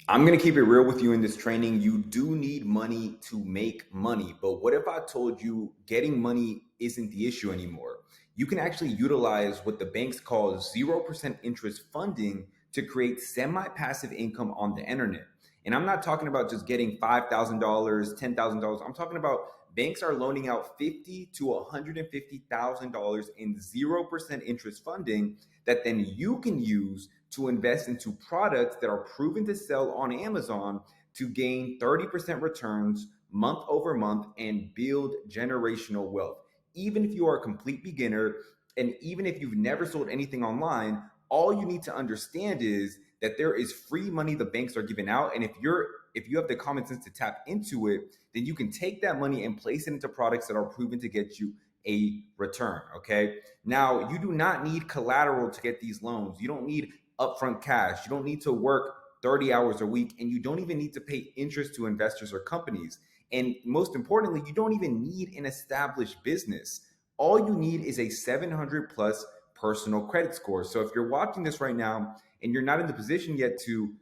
I'm going to keep it real with you in this training. You do need money to make money. But what if I told you getting money isn't the issue anymore? You can actually utilize what the banks call 0% interest funding to create semi passive income on the internet. And I'm not talking about just getting $5,000, $10,000. I'm talking about banks are loaning out $50 to $150,000 in 0% interest funding that then you can use to invest into products that are proven to sell on Amazon to gain 30% returns month over month and build generational wealth. Even if you are a complete beginner and even if you've never sold anything online, all you need to understand is that there is free money the banks are giving out. And if you have the common sense to tap into it, then you can take that money and place it into products that are proven to get you a return. Okay. Now, you do not need collateral to get these loans. You don't need upfront cash. You don't need to work 30 hours a week, and you don't even need to pay interest to investors or companies. And most importantly, you don't even need an established business. All you need is a 700 plus personal credit score. So if you're watching this right now and you're not in the position yet to,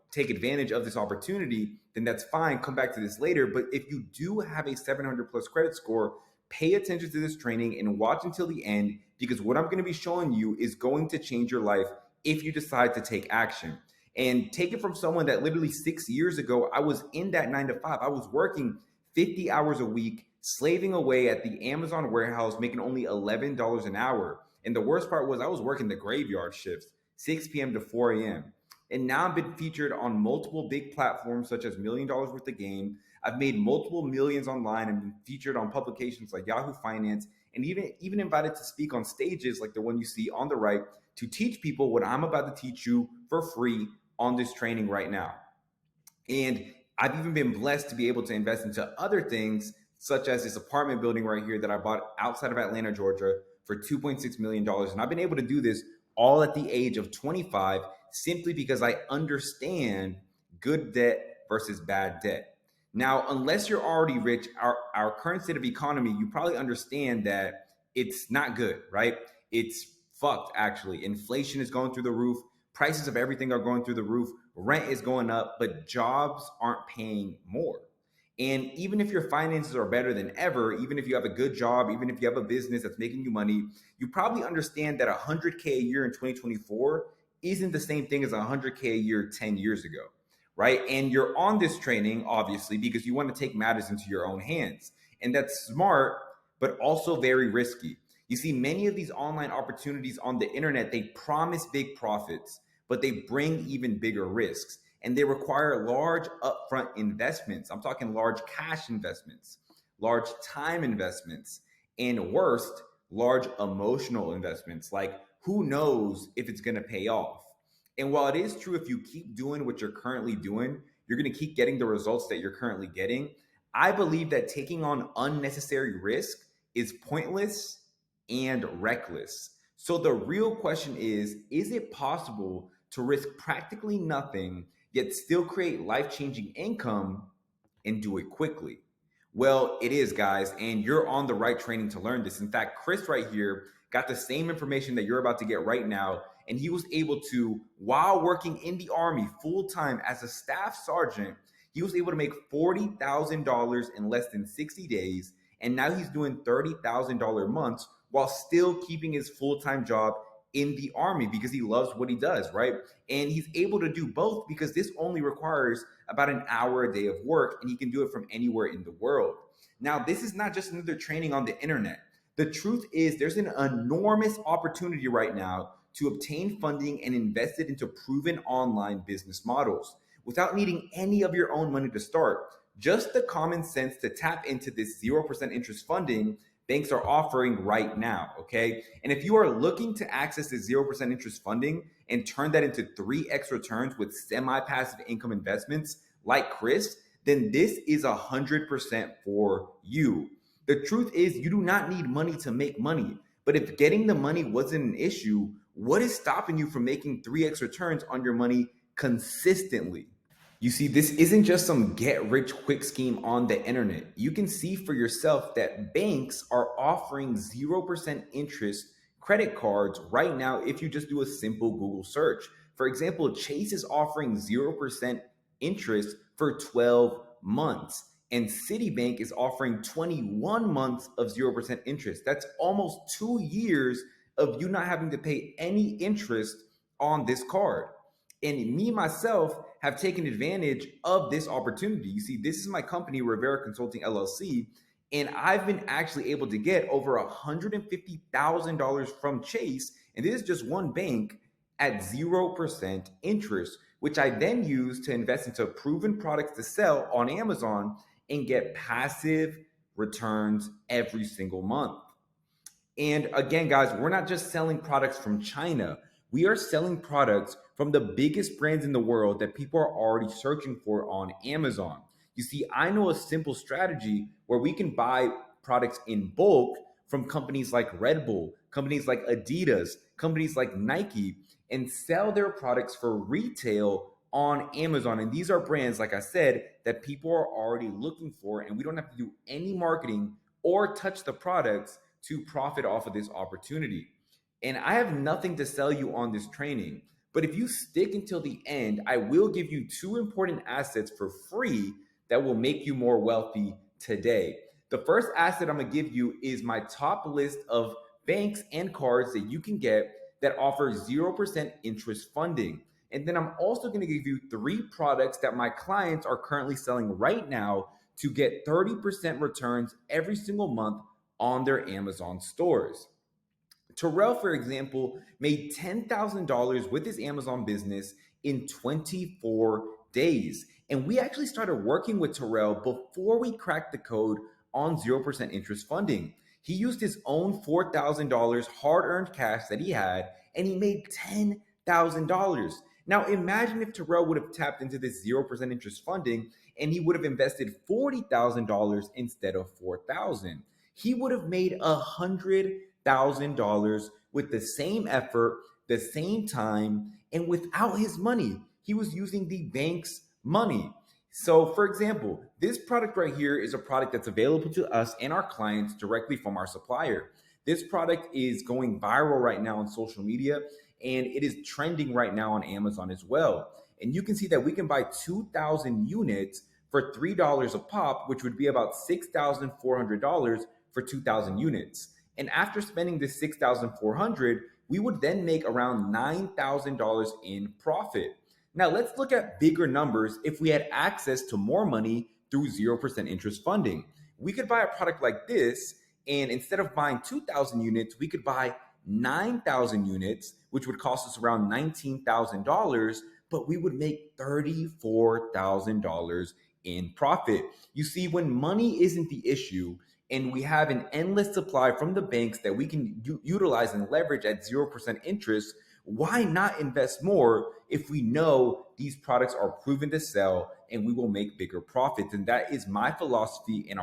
take advantage of this opportunity, then that's fine. Come back to this later. But if you do have a 700 plus credit score, pay attention to this training and watch until the end, because what I'm going to be showing you is going to change your life if you decide to take action. And take it from someone that literally 6 years ago, I was in that 9 to 5. I was working 50 hours a week, slaving away at the Amazon warehouse, making only $11 an hour. And the worst part was I was working the graveyard shifts, 6 p.m. to 4 a.m. And now I've been featured on multiple big platforms such as $1 million worth of game. I've made multiple millions online and been featured on publications like Yahoo Finance, and even invited to speak on stages like the one you see on the right to teach people what I'm about to teach you for free on this training right now. And I've even been blessed to be able to invest into other things, such as this apartment building right here that I bought outside of Atlanta, Georgia for $2.6 million. And I've been able to do this all at the age of 25 simply because I understand good debt versus bad debt. Now, unless you're already rich, our current state of economy, you probably understand that it's not good, right? It's fucked, actually. Inflation is going through the roof. Prices of everything are going through the roof. Rent is going up, but jobs aren't paying more. And even if your finances are better than ever, even if you have a good job, even if you have a business that's making you money, you probably understand that 100K a year in 2024 isn't the same thing as 100K a year 10 years ago, right? And you're on this training, obviously, because you want to take matters into your own hands. And that's smart, but also very risky. You see, many of these online opportunities on the internet, they promise big profits, but they bring even bigger risks. And they require large upfront investments. I'm talking large cash investments, large time investments, and worst, large emotional investments. Like, who knows if it's going to pay off? And while it is true, if you keep doing what you're currently doing, you're going to keep getting the results that you're currently getting. I believe that taking on unnecessary risk is pointless and reckless. So the real question is it possible to risk practically nothing, yet still create life changing income and do it quickly? Well, it is, guys, and you're on the right training to learn this. In fact, Chris right here got the same information that you're about to get right now, and he was able to, while working in the Army full time as a staff sergeant, he was able to make $40,000 in less than 60 days. And now he's doing $30,000 months while still keeping his full time job in the Army because he loves what he does, right? And he's able to do both because this only requires about an hour a day of work, and he can do it from anywhere in the world. Now, this is not just another training on the internet. The truth is, there's an enormous opportunity right now to obtain funding and invest it into proven online business models without needing any of your own money to start. Just the common sense to tap into this 0% interest funding banks are offering right now. Okay. And if you are looking to access this 0% interest funding and turn that into 3x returns with semi passive income investments like Chris, then this is 100% for you. The truth is, you do not need money to make money. But if getting the money wasn't an issue, what is stopping you from making 3x returns on your money consistently? You see, this isn't just some get rich quick scheme on the internet. You can see for yourself that banks are offering 0% interest credit cards right now if you just do a simple Google search. For example, Chase is offering 0% interest for 12 months, and Citibank is offering 21 months of 0% interest. That's almost 2 years of you not having to pay any interest on this card. And me myself have taken advantage of this opportunity. You see, this is my company, Rivera Consulting LLC, and I've been actually able to get over $150,000 from Chase, and this is just one bank at 0% interest, which I then use to invest into proven products to sell on Amazon and get passive returns every single month. And again, guys, we're not just selling products from China. We are selling products from the biggest brands in the world that people are already searching for on Amazon. You see, I know a simple strategy where we can buy products in bulk from companies like Red Bull, companies like Adidas, companies like Nike, and sell their products for retail on Amazon. And these are brands, like I said, that people are already looking for, and we don't have to do any marketing or touch the products to profit off of this opportunity. And I have nothing to sell you on this training, but if you stick until the end, I will give you two important assets for free that will make you more wealthy today. The first asset I'm gonna give you is my top list of banks and cards that you can get that offer 0% interest funding. And then I'm also gonna give you 3 products that my clients are currently selling right now to get 30% returns every single month on their Amazon stores. Terrell, for example, made $10,000 with his Amazon business in 24 days. And we actually started working with Terrell before we cracked the code on 0% interest funding. He used his own $4,000 hard earned cash that he had, and he made $10,000. Now, imagine if Terrell would have tapped into this 0% interest funding and he would have invested $40,000 instead of $4,000. He would have made $100,000 with the same effort, the same time, and without his money. He was using the bank's money. So, for example, this product right here is a product that's available to us and our clients directly from our supplier. This product is going viral right now on social media, and it is trending right now on Amazon as well. And you can see that we can buy 2,000 units for $3 a pop, which would be about $6,400 for 2,000 units. And after spending this $6,400, we would then make around $9,000 in profit. Now let's look at bigger numbers if we had access to more money through 0% interest funding. We could buy a product like this, and instead of buying 2,000 units, we could buy 9,000 units, which would cost us around $19,000, but we would make $34,000 in profit. You see, when money isn't the issue, and we have an endless supply from the banks that we can utilize and leverage at 0% interest, why not invest more if we know these products are proven to sell and we will make bigger profits? And that is my philosophy and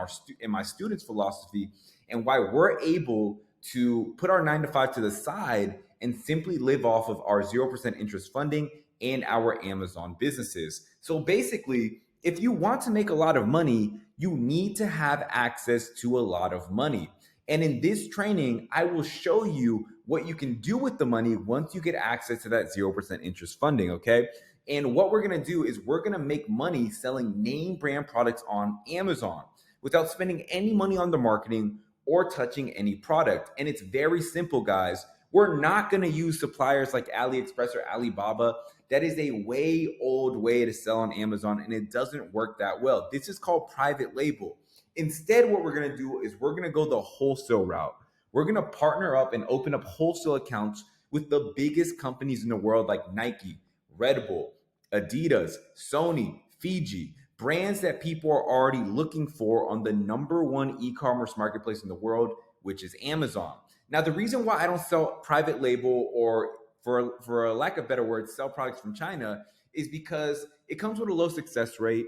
my students' philosophy, and why we're able to put our 9 to 5 to the side and simply live off of our 0% interest funding and our Amazon businesses. So basically, if you want to make a lot of money, you need to have access to a lot of money. And in this training, I will show you what you can do with the money once you get access to that 0% interest funding, okay? And what we're gonna do is we're gonna make money selling name brand products on Amazon without spending any money on the marketing or touching any product. And it's very simple, guys. We're not gonna use suppliers like AliExpress or Alibaba. That is a way old way to sell on Amazon, and it doesn't work that well. This is called private label. Instead, what we're gonna do is we're gonna go the wholesale route. We're gonna partner up and open up wholesale accounts with the biggest companies in the world like Nike, Red Bull, Adidas, Sony, Fiji, brands that people are already looking for on the #1 e-commerce marketplace in the world, which is Amazon. Now, the reason why I don't sell private label, or for a lack of better words, sell products from China, is because it comes with a low success rate.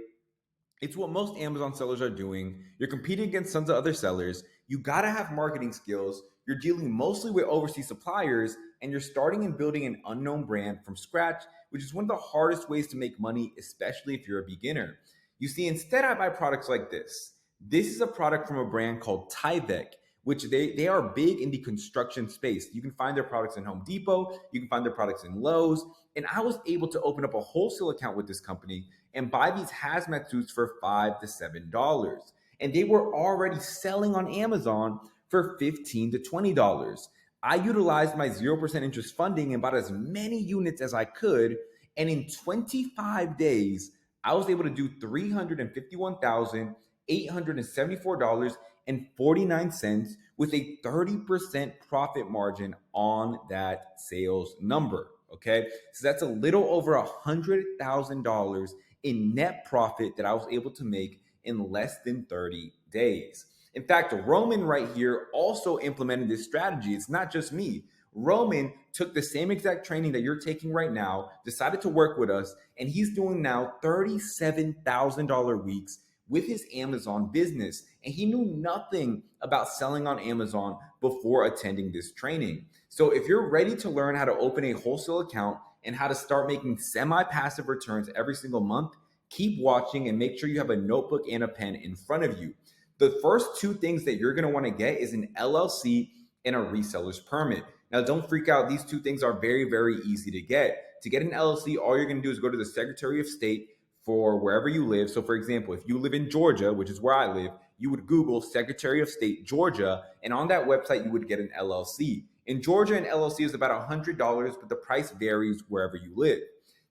It's what most Amazon sellers are doing. You're competing against tons of other sellers. You gotta have marketing skills. You're dealing mostly with overseas suppliers, and you're starting and building an unknown brand from scratch, which is one of the hardest ways to make money, especially if you're a beginner. You see, instead I buy products like this. This is a product from a brand called Tyvek, which they are big in the construction space. You can find their products in Home Depot, you can find their products in Lowe's. And I was able to open up a wholesale account with this company and buy these hazmat suits for $5 to $7. And they were already selling on Amazon for $15 to $20. I utilized my 0% interest funding and bought as many units as I could. And in 25 days, I was able to do $351,874.49 with a 30% profit margin on that sales number. Okay. So that's a little over $100,000 in net profit that I was able to make in less than 30 days. In fact, Roman right here also implemented this strategy. It's not just me. Roman took the same exact training that you're taking right now, decided to work with us, and he's doing now $37,000 weeks with his Amazon business. And he knew nothing about selling on Amazon before attending this training. So if you're ready to learn how to open a wholesale account and how to start making semi-passive returns every single month, keep watching and make sure you have a notebook and a pen in front of you. The first two things that you're going to want to get is an LLC and a reseller's permit. Now, don't freak out. These two things are very, very easy to get. To get an LLC, all you're going to do is go to the Secretary of State for wherever you live. So, for example, if you live in Georgia, which is where I live, you would Google Secretary of State, Georgia, and on that website, you would get an LLC. In Georgia, an LLC is about $100, but the price varies wherever you live.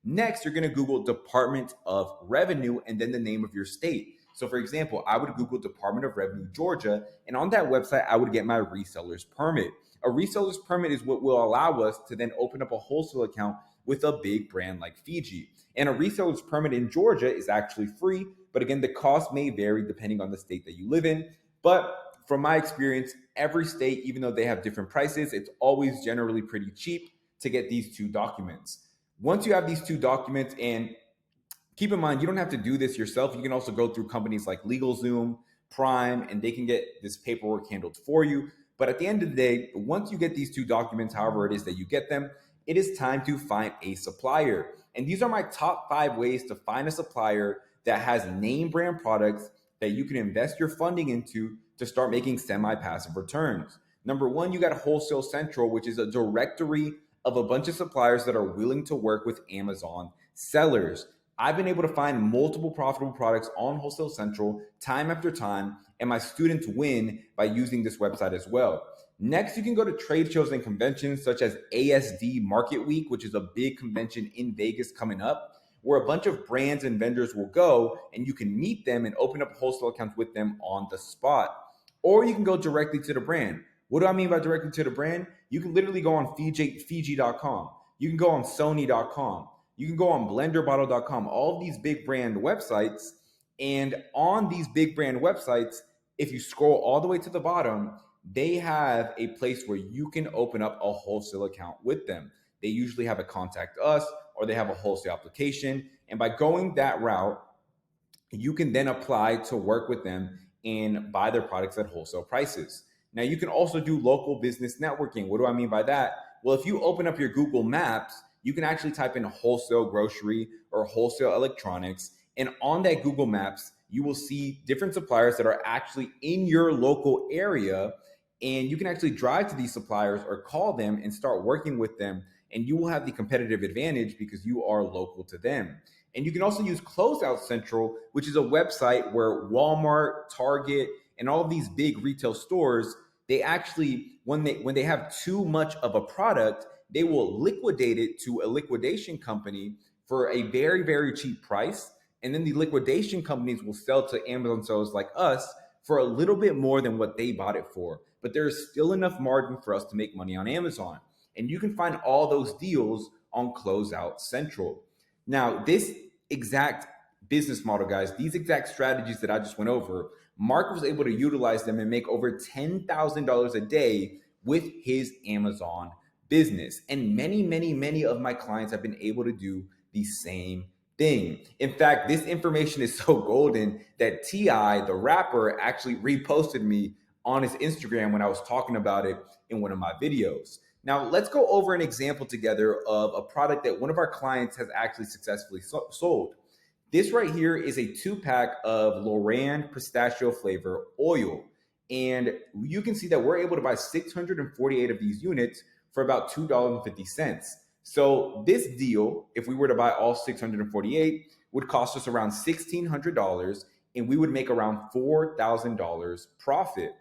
Next, you're going to Google Department of Revenue and then the name of your state. So for example, I would Google Department of Revenue, Georgia, and on that website, I would get my reseller's permit. A reseller's permit is what will allow us to then open up a wholesale account with a big brand like Fiji. And a reseller's permit in Georgia is actually free, but again, the cost may vary depending on the state that you live in. But from my experience, every state, even though they have different prices, it's always generally pretty cheap to get these two documents. Once you have these two documents, and keep in mind, you don't have to do this yourself. You can also go through companies like LegalZoom, Prime, and they can get this paperwork handled for you. But at the end of the day, once you get these two documents, however it is that you get them, it is time to find a supplier. And these are my top 5 ways to find a supplier that has name brand products that you can invest your funding into to start making semi-passive returns. Number 1, you got Wholesale Central, which is a directory of a bunch of suppliers that are willing to work with Amazon sellers. I've been able to find multiple profitable products on Wholesale Central time after time, and my students win by using this website as well. Next, you can go to trade shows and conventions such as ASD Market Week, which is a big convention in Vegas coming up, where a bunch of brands and vendors will go and you can meet them and open up wholesale accounts with them on the spot. Or you can go directly to the brand. What do I mean by directly to the brand? You can literally go on Fiji.com. You can go on Sony.com. You can go on BlenderBottle.com. All of these big brand websites. And on these big brand websites, if you scroll all the way to the bottom, they have a place where you can open up a wholesale account with them. They usually have a contact us or they have a wholesale application. And by going that route, you can then apply to work with them and buy their products at wholesale prices. Now, you can also do local business networking. What do I mean by that? Well, if you open up your Google Maps, you can actually type in wholesale grocery or wholesale electronics. And on that Google Maps, you will see different suppliers that are actually in your local area. And you can actually drive to these suppliers or call them and start working with them. And you will have the competitive advantage because you are local to them. And you can also use Closeout Central, which is a website where Walmart, Target, and all of these big retail stores, they actually, when they have too much of a product, they will liquidate it to a liquidation company for a very, very cheap price. And then the liquidation companies will sell to Amazon sellers like us for a little bit more than what they bought it for. But there's still enough margin for us to make money on Amazon. And you can find all those deals on Closeout Central. Now, this exact business model, guys, these exact strategies that I just went over, Mark was able to utilize them and make over $10,000 a day with his Amazon business. And many, many, many of my clients have been able to do the same thing. In fact, this information is so golden that T.I., the rapper, actually reposted me on his Instagram when I was talking about it in one of my videos. Now, let's go over an example together of a product that one of our clients has actually successfully sold. This right here is a 2-pack of Loran pistachio flavor oil. And you can see that we're able to buy 648 of these units for about $2.50. So this deal, if we were to buy all 648, would cost us around $1,600, and we would make around $4,000 profit.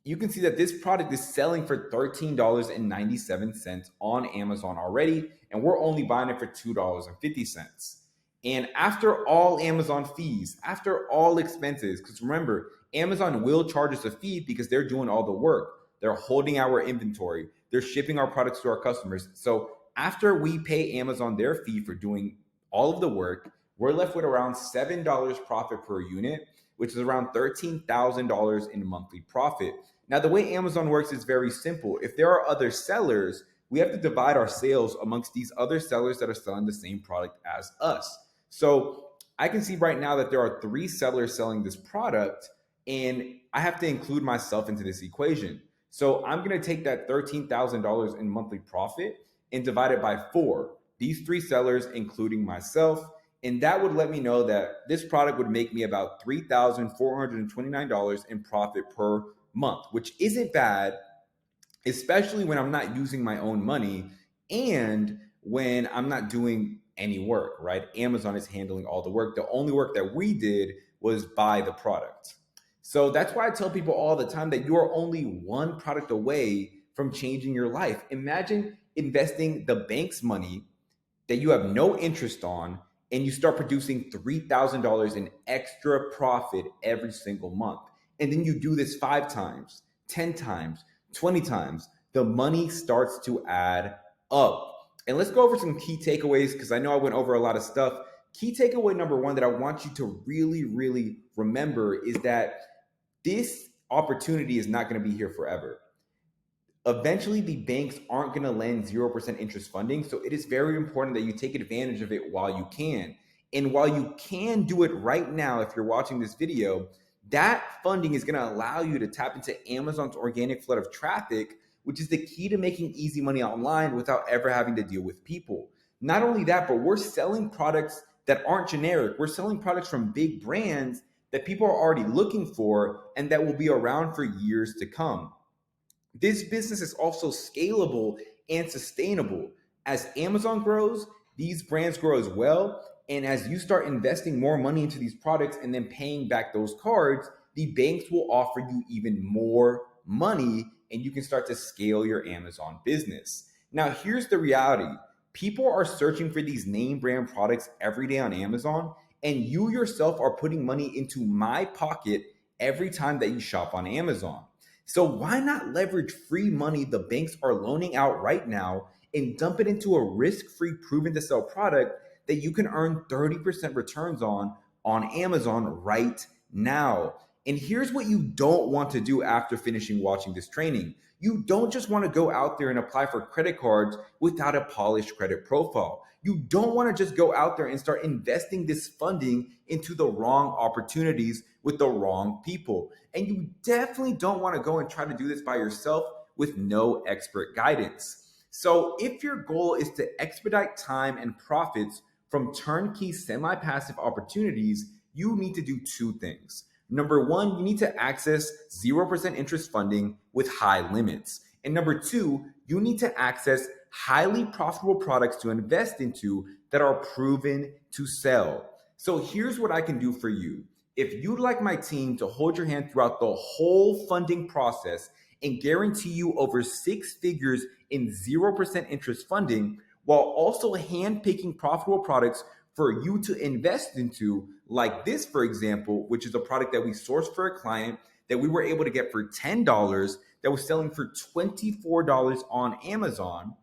You can see that this product is selling for $13.97 on Amazon already, and we're only buying it for $2.50. And after all Amazon fees, after all expenses, because remember, Amazon will charge us a fee because they're doing all the work. They're holding our inventory, they're shipping our products to our customers. So after we pay Amazon their fee for doing all of the work, we're left with around $7 profit per unit, which is around $13,000 in monthly profit. Now, the way Amazon works is very simple. If there are other sellers, we have to divide our sales amongst these other sellers that are selling the same product as us. So I can see right now that there are 3 sellers selling this product, and I have to include myself into this equation. So I'm going to take that $13,000 in monthly profit and divide it by 4. These 3 sellers, including myself, and that would let me know that this product would make me about $3,429 in profit per month, which isn't bad, especially when I'm not using my own money and when I'm not doing any work, right? Amazon is handling all the work. The only work that we did was buy the product. So that's why I tell people all the time that you are only one product away from changing your life. Imagine investing the bank's money that you have no interest on, and you start producing $3,000 in extra profit every single month. And then you do this 5 times, 10 times, 20 times. The money starts to add up. And let's go over some key takeaways, because I know I went over a lot of stuff. Key takeaway number 1 that I want you to really, really remember is that this opportunity is not going to be here forever. Eventually, the banks aren't going to lend 0% interest funding. So it is very important that you take advantage of it while you can. And while you can do it right now, if you're watching this video, that funding is going to allow you to tap into Amazon's organic flood of traffic, which is the key to making easy money online without ever having to deal with people. Not only that, but we're selling products that aren't generic. We're selling products from big brands that people are already looking for and that will be around for years to come. This business is also scalable and sustainable. As Amazon grows, these brands grow as well. And as you start investing more money into these products and then paying back those cards, the banks will offer you even more money, and you can start to scale your Amazon business. Now, here's the reality. People are searching for these name brand products every day on Amazon, and you yourself are putting money into my pocket every time that you shop on Amazon. So why not leverage free money the banks are loaning out right now and dump it into a risk-free, proven to sell product that you can earn 30% returns on Amazon right now? And here's what you don't want to do after finishing watching this training. You don't just want to go out there and apply for credit cards without a polished credit profile. You don't want to just go out there and start investing this funding into the wrong opportunities with the wrong people. And you definitely don't want to go and try to do this by yourself with no expert guidance. So if your goal is to expedite time and profits from turnkey semi-passive opportunities, you need to do 2 things. Number 1, you need to access 0% interest funding with high limits. And number 2, you need to access highly profitable products to invest into that are proven to sell. So here's what I can do for you. If you'd like my team to hold your hand throughout the whole funding process and guarantee you over 6 figures in 0% interest funding, while also handpicking profitable products for you to invest into, like this, for example, which is a product that we sourced for a client that we were able to get for $10 that was selling for $24 on Amazon.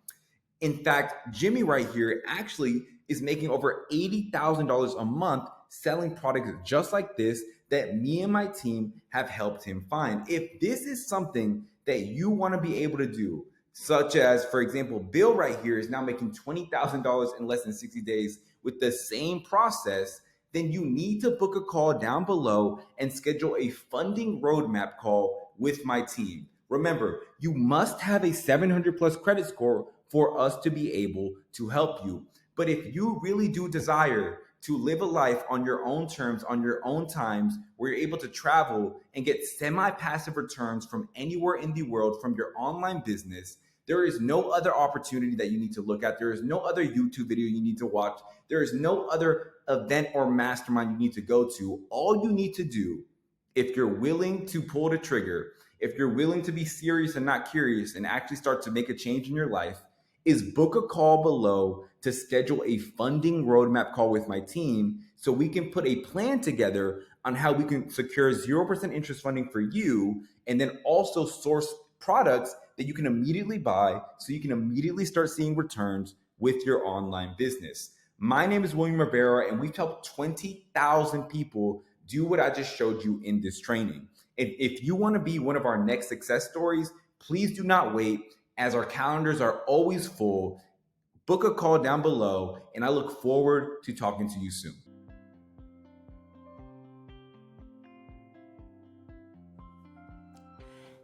In fact, Jimmy right here actually is making over $80,000 a month selling products just like this that me and my team have helped him find. If this is something that you want to be able to do, such as, for example, Bill right here is now making $20,000 in less than 60 days with the same process, then you need to book a call down below and schedule a funding roadmap call with my team. Remember, you must have a 700 plus credit score for us to be able to help you. But if you really do desire to live a life on your own terms, on your own times, where you're able to travel and get semi-passive returns from anywhere in the world from your online business. There is no other opportunity that you need to look at. There is no other YouTube video you need to watch. There is no other event or mastermind you need to go to. All you need to do, if you're willing to pull the trigger, if you're willing to be serious and not curious and actually start to make a change in your life, is book a call below to schedule a funding roadmap call with my team so we can put a plan together on how we can secure 0% interest funding for you, and then also source products that you can immediately buy so you can immediately start seeing returns with your online business. My name is William Rivera, and we've helped 20,000 people do what I just showed you in this training. If you want to be one of our next success stories, please do not wait, as our calendars are always full. Book a call down below, and I look forward to talking to you soon.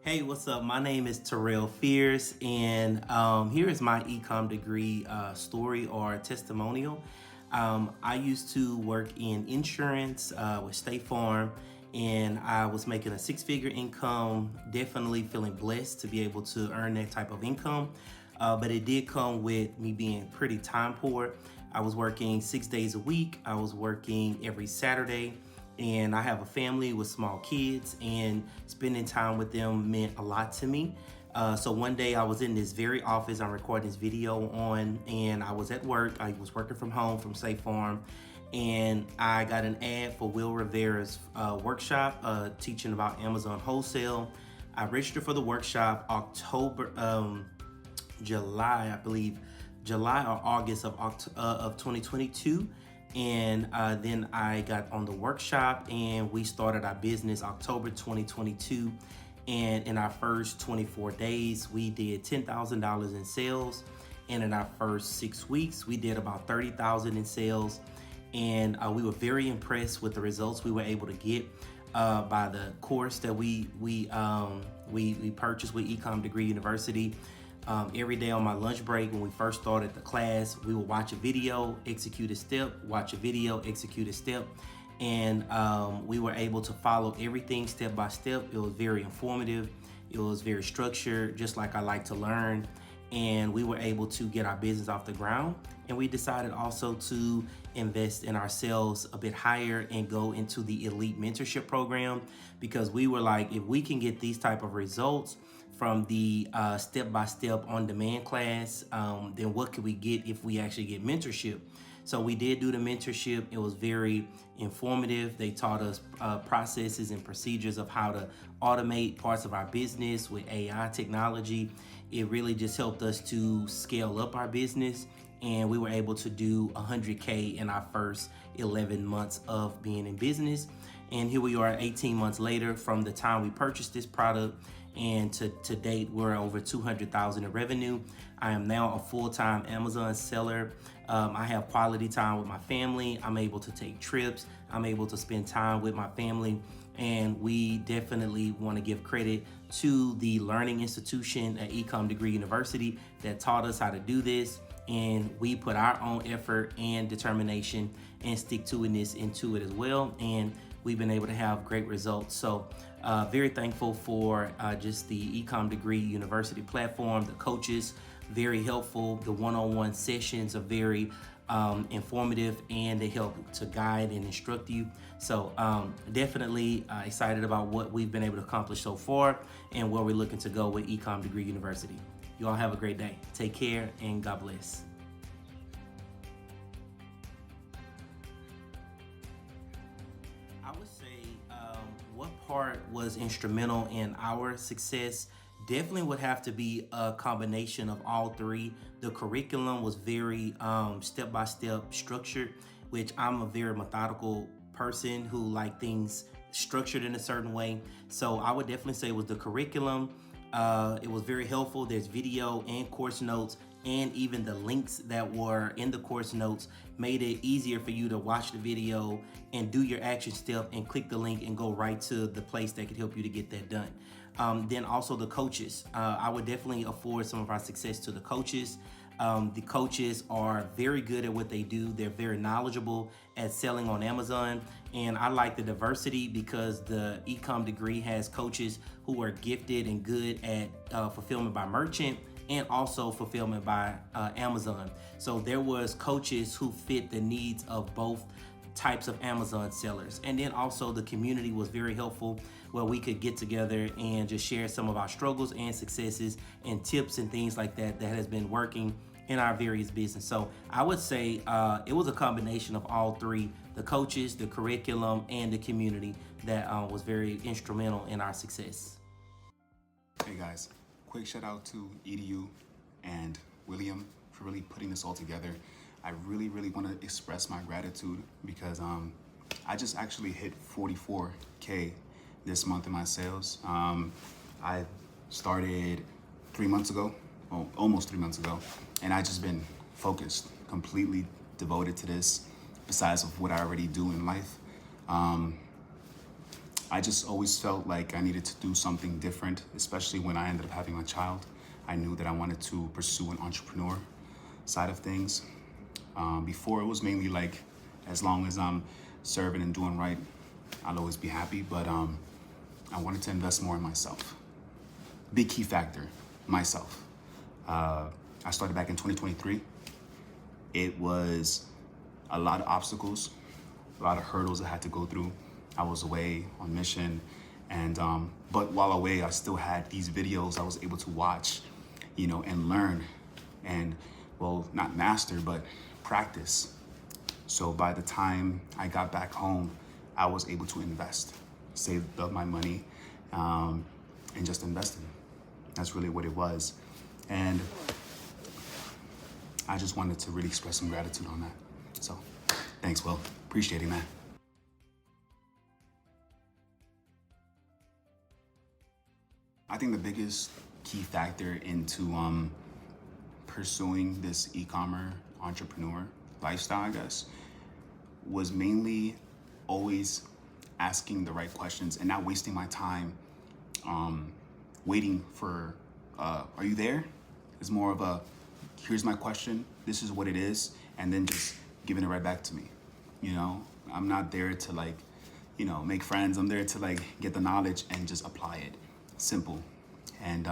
Hey, what's up? My name is Terrell Fierce, and here is my ecom degree story or testimonial. I used to work in insurance with State Farm, and I was making a six-figure income, definitely feeling blessed to be able to earn that type of income. But it did come with me being pretty time poor. I was working 6 days a week. I was working every Saturday, and I have a family with small kids, and spending time with them meant a lot to me. So one day I was in this very office I'm recording this video on, and I was at work. I was working from home from State Farm, and I got an ad for Will Rivera's workshop teaching about Amazon Wholesale. I registered for the workshop July, I believe, July or August of 2022. And then I got on the workshop, and we started our business October 2022. And in our first 24 days, we did $10,000 in sales. And in our first 6 weeks, we did about $30,000 in sales. And we were very impressed with the results we were able to get by the course that we purchased with Ecom Degree University. Every day on my lunch break, when we first started the class, we would watch a video, execute a step, watch a video, execute a step. And we were able to follow everything step by step. It was very informative. It was very structured, just like I like to learn. And we were able to get our business off the ground. And we decided also to invest in ourselves a bit higher and go into the elite mentorship program, because we were like, if we can get these type of results from the step-by-step on-demand class, then what could we get if we actually get mentorship? So we did do the mentorship. It was very informative. They taught us processes and procedures of how to automate parts of our business with AI technology. It really just helped us to scale up our business, and we were able to do 100K in our first 11 months of being in business. And here we are 18 months later from the time we purchased this product, and to date, we're over 200,000 in revenue. I am now a full-time Amazon seller. I have quality time with my family. I'm able to take trips. I'm able to spend time with my family. And we definitely want to give credit to the learning institution at Ecom Degree University that taught us how to do this. And we put our own effort and determination and stick-to-itiveness into it as well. And we've been able to have great results. So very thankful for just the Ecom Degree University platform, the coaches, very helpful. The one-on-one sessions are very informative, and they help to guide and instruct you. So definitely excited about what we've been able to accomplish so far and where we're looking to go with Ecom Degree University. You all have a great day. Take care, and God bless. I would say what part was instrumental in our success definitely would have to be a combination of all three. The curriculum was very step-by-step structured, which I'm a very methodical person who like things structured in a certain way. So I would definitely say it was the curriculum. It was very helpful. There's video and course notes, and even the links that were in the course notes made it easier for you to watch the video and do your action step and click the link and go right to the place that could help you to get that done. Then also the coaches. I would definitely afford some of our success to the coaches. The coaches are very good at what they do. They're very knowledgeable at selling on Amazon. And I like the diversity because the ecom degree has coaches who are gifted and good at fulfillment by merchant and also fulfillment by Amazon. So there was coaches who fit the needs of both types of Amazon sellers. And then also the community was very helpful where we could get together and just share some of our struggles and successes and tips and things like that that has been working in our various business. So I would say it was a combination of all three: the coaches, the curriculum, and the community that was very instrumental in our success. Hey guys, quick shout out to EDU and William for really putting this all together. I really want to express my gratitude because I just actually hit 44K this month in my sales. I started 3 months ago, well, almost 3 months ago, and I just been focused, completely devoted to this besides of what I already do in life. I just always felt like I needed to do something different, especially when I ended up having a child. I knew that I wanted to pursue an entrepreneur side of things. Before it was mainly like, as long as I'm serving and doing right, I'll always be happy. But I wanted to invest more in myself. Big key factor, myself. I started back in 2023. It was a lot of obstacles, a lot of hurdles I had to go through. I was away on mission, and but while away, I still had these videos I was able to watch, and learn, and well, not master, but practice. So by the time I got back home, I was able to invest, save up my money, and just invest in it. That's really what it was, and I just wanted to really express some gratitude on that. So, thanks, Will. Appreciate it, man. I think the biggest key factor into pursuing this e-commerce entrepreneur lifestyle, I guess, was mainly always asking the right questions and not wasting my time waiting for, are you there? It's more of a, here's my question, this is what it is, and then just giving it right back to me. I'm not there to make friends. I'm there to get the knowledge and just apply it. Simple. And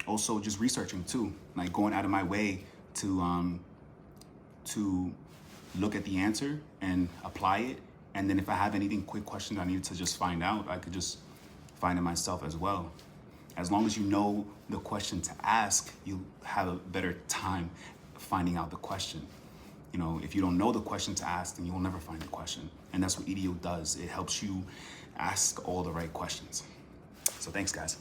also just researching too, like going out of my way to look at the answer and apply it. And then if I have anything quick questions I need to just find out, I could just find it myself as well. As long as you know the question to ask, you have a better time finding out the question. If you don't know the question to ask, then you'll never find the question. And that's what EDO does. It helps you ask all the right questions. So thanks, guys.